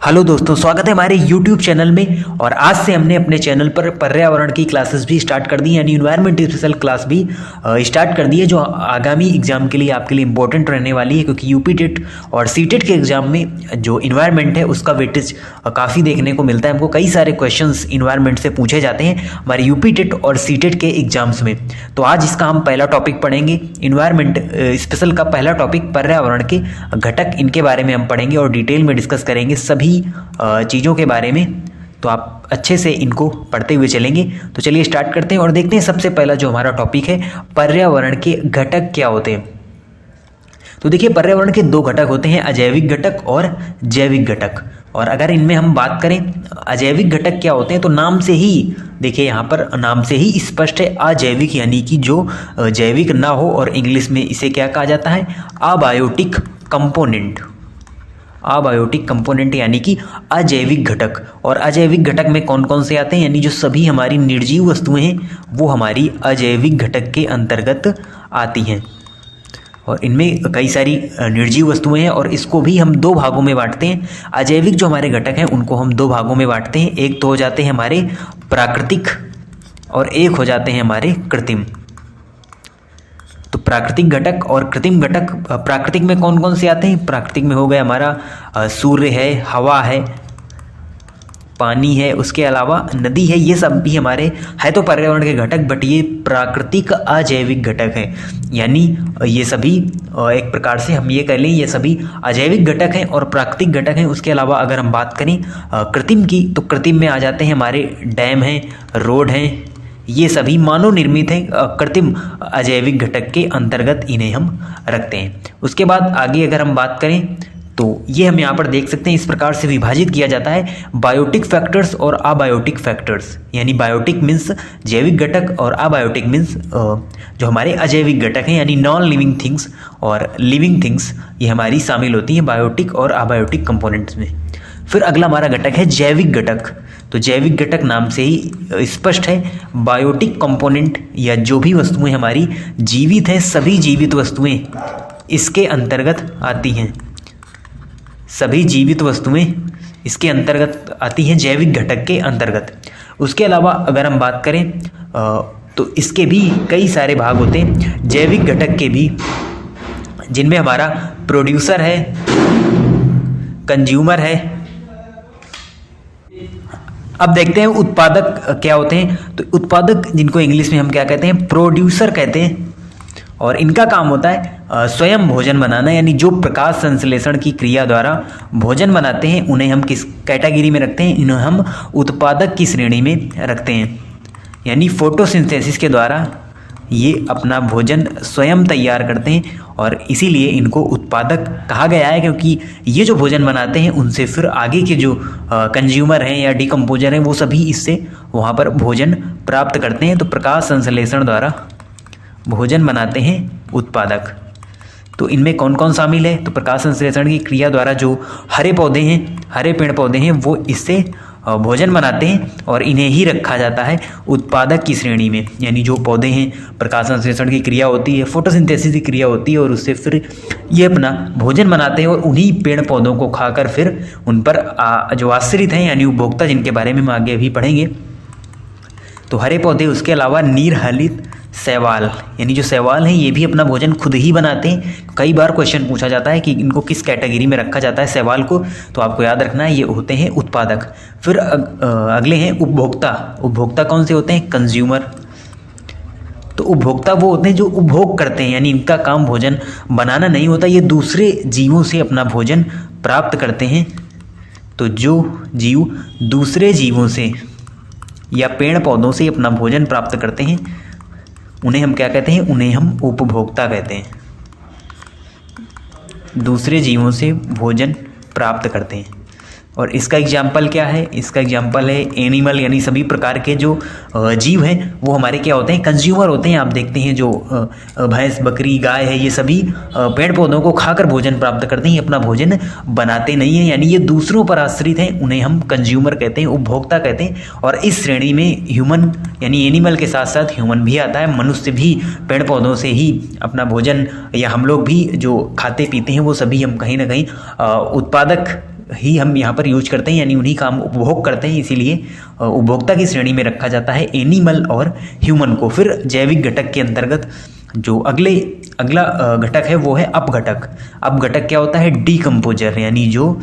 Hello दोस्तों, स्वागत है हमारे YouTube चैनल में। और आज से हमने अपने चैनल पर पर्यावरण की क्लासेस भी स्टार्ट कर दी, यानी इन्वायरमेंट स्पेशल क्लास भी स्टार्ट कर दी है, जो आगामी एग्जाम के लिए आपके लिए इंपॉर्टेंट रहने वाली है। क्योंकि यूपी टेट और सीटेट के एग्जाम में जो इन्वायरमेंट है उसका वेटेज काफ़ी देखने को मिलता है। हमको कई सारे क्वेश्चंस इन्वायरमेंट से पूछे जाते हैं हमारे यूपी टेट और सीटेट के एग्जाम्स में। तो आज इसका हम पहला टॉपिक पढ़ेंगे, इन्वायरमेंट स्पेशल का पहला टॉपिक पर्यावरण के घटक, इनके बारे में हम पढ़ेंगे और डिटेल में डिस्कस करेंगे सभी चीज़ों के बारे में। तो आप अच्छे से इनको पढ़ते हुए चलेंगे। तो चलिए स्टार्ट करते हैं और देखते हैं सबसे पहला जो हमारा टॉपिक है, पर्यावरण के घटक क्या होते हैं। तो देखिए, पर्यावरण के दो घटक होते हैं, अजैविक घटक और जैविक घटक। और अगर इनमें हम बात करें अजैविक घटक क्या होते हैं, तो नाम से ही देखिए, यहाँ पर नाम से ही स्पष्ट है, अजैविक यानी कि जो जैविक ना हो, और इंग्लिश में इसे क्या कहा जाता है, अबायोटिक कंपोनेंट। अबायोटिक कंपोनेंट यानी कि अजैविक घटक। और अजैविक घटक में कौन कौन से आते हैं, यानी जो सभी हमारी निर्जीव वस्तुएं हैं वो हमारी अजैविक घटक के अंतर्गत आती हैं। और इनमें कई सारी निर्जीव वस्तुएं हैं और इसको भी हम दो भागों में बांटते हैं। अजैविक जो हमारे घटक हैं उनको हम दो भागों में बांटते हैं, एक तो हो जाते हैं हमारे प्राकृतिक और एक हो जाते हैं हमारे कृत्रिम। तो प्राकृतिक घटक और कृत्रिम घटक, प्राकृतिक में कौन कौन से आते हैं, प्राकृतिक में हो गया हमारा सूर्य है, हवा है, पानी है, उसके अलावा नदी है, ये सब भी हमारे है तो पर्यावरण के घटक, बट ये प्राकृतिक अजैविक घटक है। यानी ये सभी एक प्रकार से हम ये कह लें, ये सभी अजैविक घटक हैं और प्राकृतिक घटक हैं। उसके अलावा अगर हम बात करें कृत्रिम की, तो कृत्रिम में आ जाते हैं हमारे डैम हैं, रोड हैं, ये सभी मानव निर्मित हैं, कृत्रिम अजैविक घटक के अंतर्गत इन्हें हम रखते हैं। उसके बाद आगे अगर हम बात करें तो ये हम यहाँ पर देख सकते हैं, इस प्रकार से विभाजित किया जाता है, बायोटिक फैक्टर्स और अबायोटिक फैक्टर्स। यानी बायोटिक मीन्स जैविक घटक और अबायोटिक मीन्स जो हमारे अजैविक घटक हैं, यानी नॉन लिविंग थिंग्स और लिविंग थिंग्स, ये हमारी शामिल होती हैं बायोटिक और अबायोटिक कंपोनेंट्स में। फिर अगला हमारा घटक है जैविक घटक। तो जैविक घटक नाम से ही स्पष्ट है, बायोटिक कंपोनेंट या जो भी वस्तुएं हमारी जीवित हैं, सभी जीवित वस्तुएं इसके अंतर्गत आती हैं। सभी जीवित वस्तुएं इसके अंतर्गत आती हैं, जैविक घटक के अंतर्गत। उसके अलावा अगर हम बात करें तो इसके भी कई सारे भाग होते हैं जैविक घटक के भी, जिनमें हमारा प्रोड्यूसर है, कंज्यूमर है। अब देखते हैं उत्पादक क्या होते हैं। तो उत्पादक, जिनको इंग्लिश में हम क्या कहते हैं, प्रोड्यूसर कहते हैं। और इनका काम होता है स्वयं भोजन बनाना, यानी जो प्रकाश संश्लेषण की क्रिया द्वारा भोजन बनाते हैं उन्हें हम किस कैटेगरी में रखते हैं, इन्हें हम उत्पादक की श्रेणी में रखते हैं। यानी फोटोसिंथेसिस के द्वारा ये अपना भोजन स्वयं तैयार करते हैं और इसीलिए इनको उत्पादक कहा गया है, क्योंकि ये जो भोजन बनाते हैं उनसे फिर आगे के जो कंज्यूमर हैं या डिकम्पोजर हैं वो सभी इससे वहाँ पर भोजन प्राप्त करते हैं। तो प्रकाश संश्लेषण द्वारा भोजन बनाते हैं उत्पादक। तो इनमें कौन कौन शामिल है, तो प्रकाश संश्लेषण की क्रिया द्वारा जो हरे पौधे हैं, हरे पेड़ पौधे हैं, वो इससे भोजन बनाते हैं और इन्हें ही रखा जाता है उत्पादक की श्रेणी में। यानी जो पौधे हैं, प्रकाश संश्लेषण की क्रिया होती है, फोटोसिंथेसिस की क्रिया होती है और उससे फिर ये अपना भोजन बनाते हैं और उन्हीं पेड़ पौधों को खाकर फिर उन पर जो आश्रित हैं, यानी उपभोक्ता, जिनके बारे में हम आगे अभी पढ़ेंगे। तो हरे पौधे, उसके अलावा नीरहलित शैवाल, यानी जो शैवाल हैं ये भी अपना भोजन खुद ही बनाते हैं। कई बार क्वेश्चन पूछा जाता है कि इनको किस कैटेगरी में रखा जाता है शैवाल को, तो आपको याद रखना है ये होते हैं उत्पादक। फिर अगले हैं उपभोक्ता। उपभोक्ता कौन से होते हैं, कंज्यूमर। तो उपभोक्ता वो होते हैं जो उपभोग करते हैं, यानी इनका काम भोजन बनाना नहीं होता, ये दूसरे जीवों से अपना भोजन प्राप्त करते हैं। तो जो जीव दूसरे जीवों से या पेड़ पौधों से अपना भोजन प्राप्त करते हैं उन्हें हम क्या कहते हैं, उन्हें हम उपभोक्ता कहते हैं। दूसरे जीवों से भोजन प्राप्त करते हैं। और इसका एग्जाम्पल क्या है, इसका एग्जाम्पल है एनिमल, यानी सभी प्रकार के जो जीव हैं वो हमारे क्या होते हैं, कंज्यूमर होते हैं। आप देखते हैं जो भैंस, बकरी, गाय है, ये सभी पेड़ पौधों को खाकर भोजन प्राप्त करते हैं, अपना भोजन बनाते नहीं हैं, यानी ये दूसरों पर आश्रित हैं, उन्हें हम कंज्यूमर कहते हैं, उपभोक्ता कहते हैं। और इस श्रेणी में ह्यूमन यानी एनिमल के साथ साथ ह्यूमन भी आता है। मनुष्य भी पेड़ पौधों से ही अपना भोजन, या हम लोग भी जो खाते पीते हैं वो सभी हम कहीं ना कहीं उत्पादक ही हम यहाँ पर यूज करते हैं, यानी उन्हीं का हम उपभोग करते हैं, इसीलिए उपभोक्ता की श्रेणी में रखा जाता है एनिमल और ह्यूमन को। फिर जैविक घटक के अंतर्गत जो अगला घटक है वो है अपघटक। अपघटक क्या होता है? डीकम्पोजर, यानी जो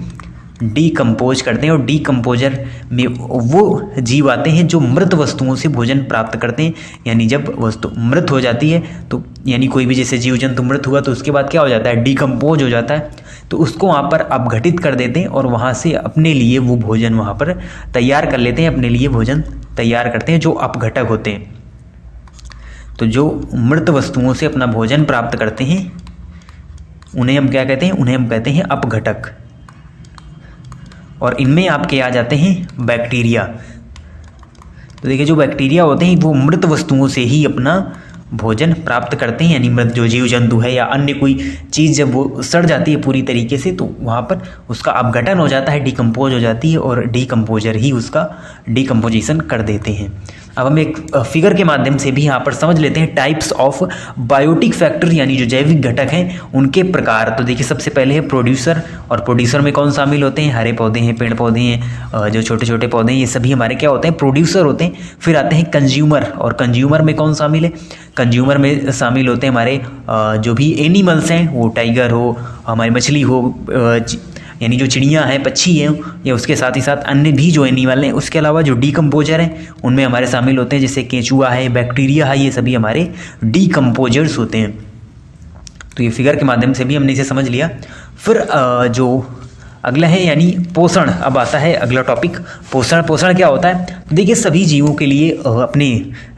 डीकम्पोज करते हैं, और डीकम्पोजर में वो जीव आते हैं जो मृत वस्तुओं से भोजन प्राप्त करते हैं। यानी जब वस्तु मृत हो जाती है तो यानी कोई भी जैसे जीव जंतु मृत हुआ तो उसके बाद क्या हो जाता है? डीकम्पोज हो जाता है, तो उसको वहाँ पर अपघटित कर देते हैं और वहाँ से अपने लिए वो भोजन वहाँ पर तैयार कर लेते हैं, अपने लिए भोजन तैयार करते हैं, जो अपघटक होते हैं। तो जो मृत वस्तुओं से अपना भोजन प्राप्त करते हैं उन्हें हम क्या कहते हैं? उन्हें हम कहते हैं अपघटक। और इनमें आपके आ जाते हैं बैक्टीरिया। तो देखिए जो बैक्टीरिया होते हैं वो मृत वस्तुओं से ही अपना भोजन प्राप्त करते हैं, यानी मृत जो जीव जंतु है या अन्य कोई चीज़ जब वो सड़ जाती है पूरी तरीके से तो वहाँ पर उसका अपघटन हो जाता है, डिकम्पोज हो जाती है, और डीकम्पोजर ही उसका डिकम्पोजिशन कर देते हैं। अब हम एक फिगर के माध्यम से भी यहाँ पर समझ लेते हैं टाइप्स ऑफ बायोटिक फैक्टर, यानी जो जैविक घटक हैं उनके प्रकार। तो देखिए सबसे पहले है प्रोड्यूसर, और प्रोड्यूसर में कौन शामिल होते हैं? हरे पौधे हैं, पेड़ पौधे हैं, जो छोटे छोटे पौधे हैं, ये सभी हमारे क्या होते हैं? प्रोड्यूसर होते हैं। फिर आते हैं कंज्यूमर, और कंज्यूमर में कौन शामिल है? कंज्यूमर में शामिल होते हैं हमारे जो भी एनिमल्स हैं, वो टाइगर हो, हमारी मछली हो, यानी जो चिड़ियाँ हैं, पक्षी हैं, या उसके साथ ही साथ अन्य भी जो एनिमल हैं। उसके अलावा जो डीकम्पोजर हैं उनमें हमारे शामिल होते हैं जैसे केंचुआ है, बैक्टीरिया है, ये सभी हमारे डीकम्पोजर्स होते हैं। तो ये फिगर के माध्यम से भी हमने इसे समझ लिया। फिर जो अगला है यानी पोषण। अब आता है अगला टॉपिक पोषण। पोषण क्या होता है? देखिए सभी जीवों के लिए अपने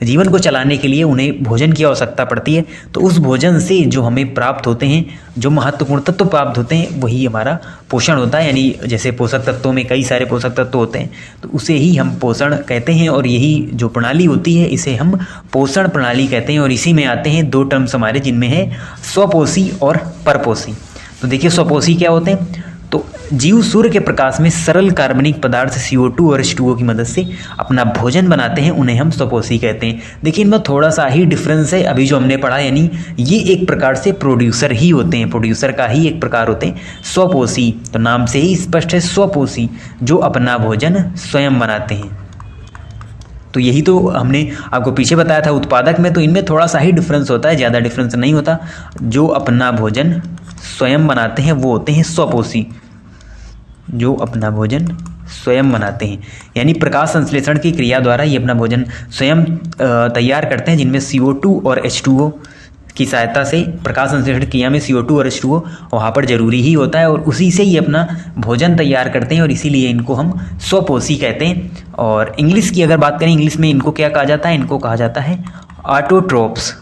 जीवन को चलाने के लिए उन्हें भोजन की आवश्यकता पड़ती है। तो उस भोजन से जो हमें प्राप्त होते हैं, जो महत्वपूर्ण तत्व प्राप्त होते हैं, वही हमारा पोषण होता है। यानी जैसे पोषक तत्वों में कई सारे पोषक तत्व होते हैं तो उसे ही हम पोषण कहते हैं, और यही जो प्रणाली होती है इसे हम पोषण प्रणाली कहते हैं। और इसी में आते हैं दो टर्म्स हमारे, जिनमें है स्वपोषी और परपोषी। तो देखिए स्वपोषी क्या होते हैं? तो जीव सूर्य के प्रकाश में सरल कार्बनिक पदार्थ CO2 और H2O की मदद से अपना भोजन बनाते हैं, उन्हें हम स्वपोषी कहते हैं। देखिए इनमें थोड़ा सा ही डिफरेंस है अभी जो हमने पढ़ा, यानी ये एक प्रकार से प्रोड्यूसर ही होते हैं, प्रोड्यूसर का ही एक प्रकार होते हैं स्वपोषी। तो नाम से ही स्पष्ट है स्वपोषी, जो अपना भोजन स्वयं बनाते हैं। तो यही तो हमने आपको पीछे बताया था उत्पादक में, तो इनमें थोड़ा सा ही डिफरेंस होता है, ज़्यादा डिफरेंस नहीं होता। जो अपना भोजन स्वयं बनाते हैं वो होते हैं स्वपोषी, जो अपना भोजन स्वयं बनाते हैं, यानी प्रकाश संश्लेषण की क्रिया द्वारा ये अपना भोजन स्वयं तैयार करते हैं, जिनमें CO2 और H2O की सहायता से प्रकाश संश्लेषण क्रिया में CO2 और H2O वहाँ पर जरूरी ही होता है, और उसी से ही अपना भोजन तैयार करते हैं, और इसीलिए इनको हम स्वपोषी कहते हैं। और इंग्लिश की अगर बात करें, इंग्लिश में इनको क्या कहा जाता है? इनको कहा जाता है ऑटोट्रोप्स।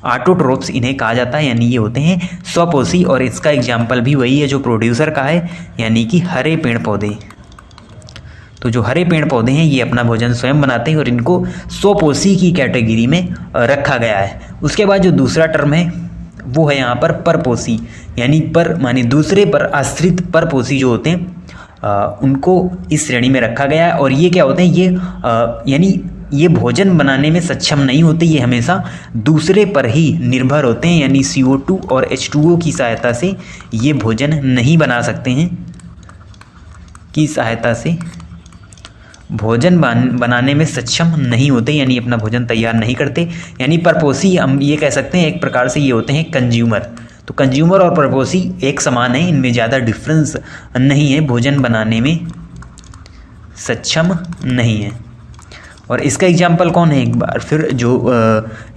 ऑटोट्रोप्स इन्हें कहा जाता है, यानी ये होते हैं स्वपोषी। और इसका एग्जाम्पल भी वही है जो प्रोड्यूसर का है, यानी कि हरे पेड़ पौधे। तो जो हरे पेड़ पौधे हैं ये अपना भोजन स्वयं बनाते हैं, और इनको स्वपोषी की कैटेगरी में रखा गया है। उसके बाद जो दूसरा टर्म है वो है यहाँ पर परपोषी, यानी पर माने दूसरे पर आश्रित परपोषी जो होते हैं उनको इस श्रेणी में रखा गया है। और ये क्या होते हैं? ये यानी ये भोजन बनाने में सक्षम नहीं होते, ये हमेशा दूसरे पर ही निर्भर होते हैं, यानी CO2 और H2O की सहायता से ये भोजन नहीं बना सकते हैं, की सहायता से भोजन बनाने में सक्षम नहीं होते, यानी अपना भोजन तैयार नहीं करते। यानी परपोषी हम ये कह सकते हैं एक प्रकार से ये होते हैं कंज्यूमर। तो कंज्यूमर और परपोषी एक समान है, इनमें ज़्यादा डिफरेंस नहीं है, भोजन बनाने में सक्षम नहीं है। और इसका एग्जाम्पल कौन है? एक बार फिर जो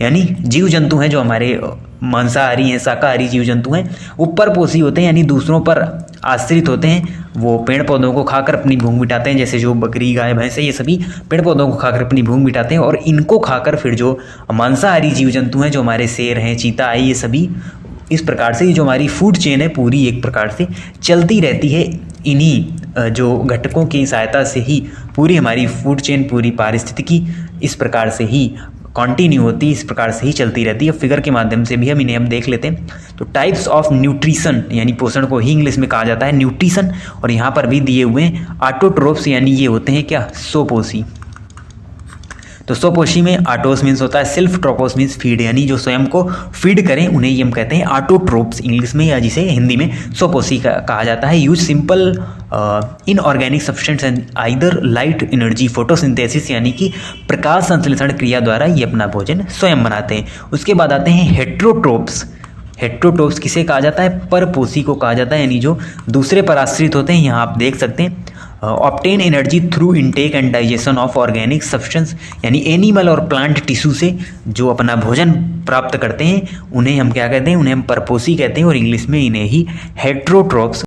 यानी जीव जंतु हैं, जो हमारे मांसाहारी हैं, शाकाहारी जीव जंतु हैं, वो परपोषी होते हैं, यानी दूसरों पर आश्रित होते हैं। वो पेड़ पौधों को खाकर अपनी भूख मिटाते हैं, जैसे जो बकरी, गाय, भैंस है, ये सभी पेड़ पौधों को खाकर अपनी भूख मिटाते हैं। और इनको खाकर फिर जो मांसाहारी जीव जंतु हैं, जो हमारे शेर हैं, चीता है, ये सभी इस प्रकार से जो हमारी फूड चेन है पूरी एक प्रकार से चलती रहती है। इन्हीं जो घटकों की सहायता से ही पूरी हमारी फूड चेन, पूरी पारिस्थितिकी इस प्रकार से ही कंटिन्यू होती है, इस प्रकार से ही चलती रहती है। फिगर के माध्यम से भी हम देख लेते हैं। तो टाइप्स ऑफ न्यूट्रिशन, यानी पोषण को ही इंग्लिश में कहा जाता है न्यूट्रिशन, और यहाँ पर भी दिए हुए हैं ऑटोट्रोप्स, यानी ये होते हैं क्या? स्वपोषी। तो स्वपोषी में आटोस मीन्स होता है सेल्फ, ट्रोपोस मीन्स फीड, यानी जो स्वयं को फीड करें उन्हें ये हम कहते हैं आटोट्रोप्स इंग्लिश में, या जिसे हिंदी में स्वपोषी कहा जाता है। Use simple inorganic substance and either light energy photosynthesis, यानी कि प्रकाश संश्लेषण क्रिया द्वारा ये अपना भोजन स्वयं बनाते हैं। उसके बाद आते हैं हेट्रोट्रोप्स। हेट्रोट्रोप्स किसे कहा जाता है? परपोषी को कहा जाता है, यानी जो दूसरे पर आश्रित होते हैं। यहाँ आप देख सकते हैं obtain energy through intake and digestion of organic substance, यानी एनिमल और प्लांट टिश्यू से जो अपना भोजन प्राप्त करते हैं उन्हें हम क्या कहते हैं? उन्हें हम परपोषी कहते हैं, और इंग्लिश में इन्हें ही हेट्रोट्रोप्स